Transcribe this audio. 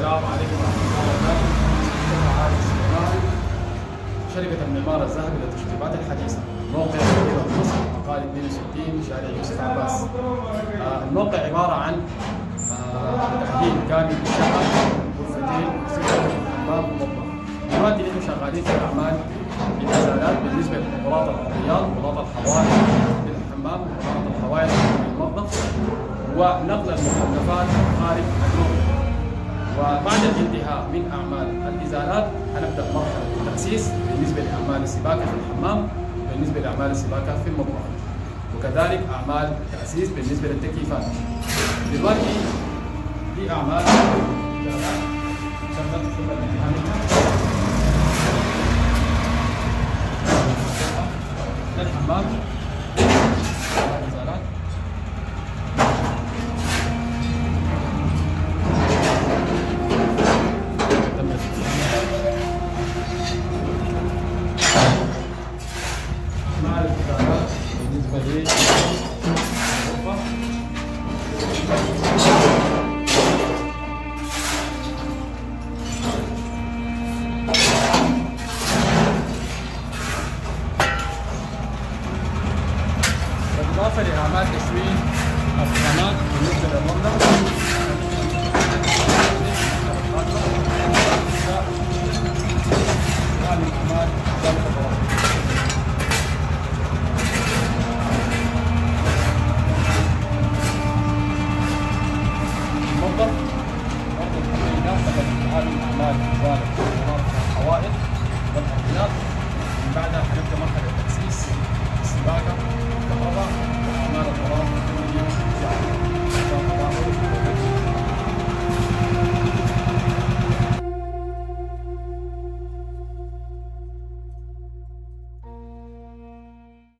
السلام عليكم ورحمة الله وبركاته. أنا عادل سليمان، شركة المعمار الذهبي للتشطيبات الحديثة، موقع مدينة مصر، مقال 62 شارع يوسف عباس. الموقع عبارة عن تأهيل كامل للشقة، غرفتين، سكن، حمام ومطبخ. دلوقتي نحن شغالين في أعمال الإزالات بالنسبة لبلاط الأرضيات، بلاط الحوائط للحمام، وبلاط الحوائط للمطبخ، ونقل المخلفات خارج الموقع. وبعد الانتهاء من اعمال الازالات هنبدا مرحله التاسيس بالنسبه لاعمال السباكه في الحمام، وبالنسبه لاعمال السباكه في المطبخ، وكذلك اعمال تاسيس بالنسبه للتكييفات. دلوقتي في اعمال ازالات تمت قبل الانتهاء منها للحمام. الازالات مع الإزالات بالنسبة للغرفة. بالإضافة لأعمال تشوين الخامات بالنسبة للرملة، برضه هذه الاعمال ازاله الحوائط والارضيات. من بعدها حنبدا مرحله تاسيس السباكه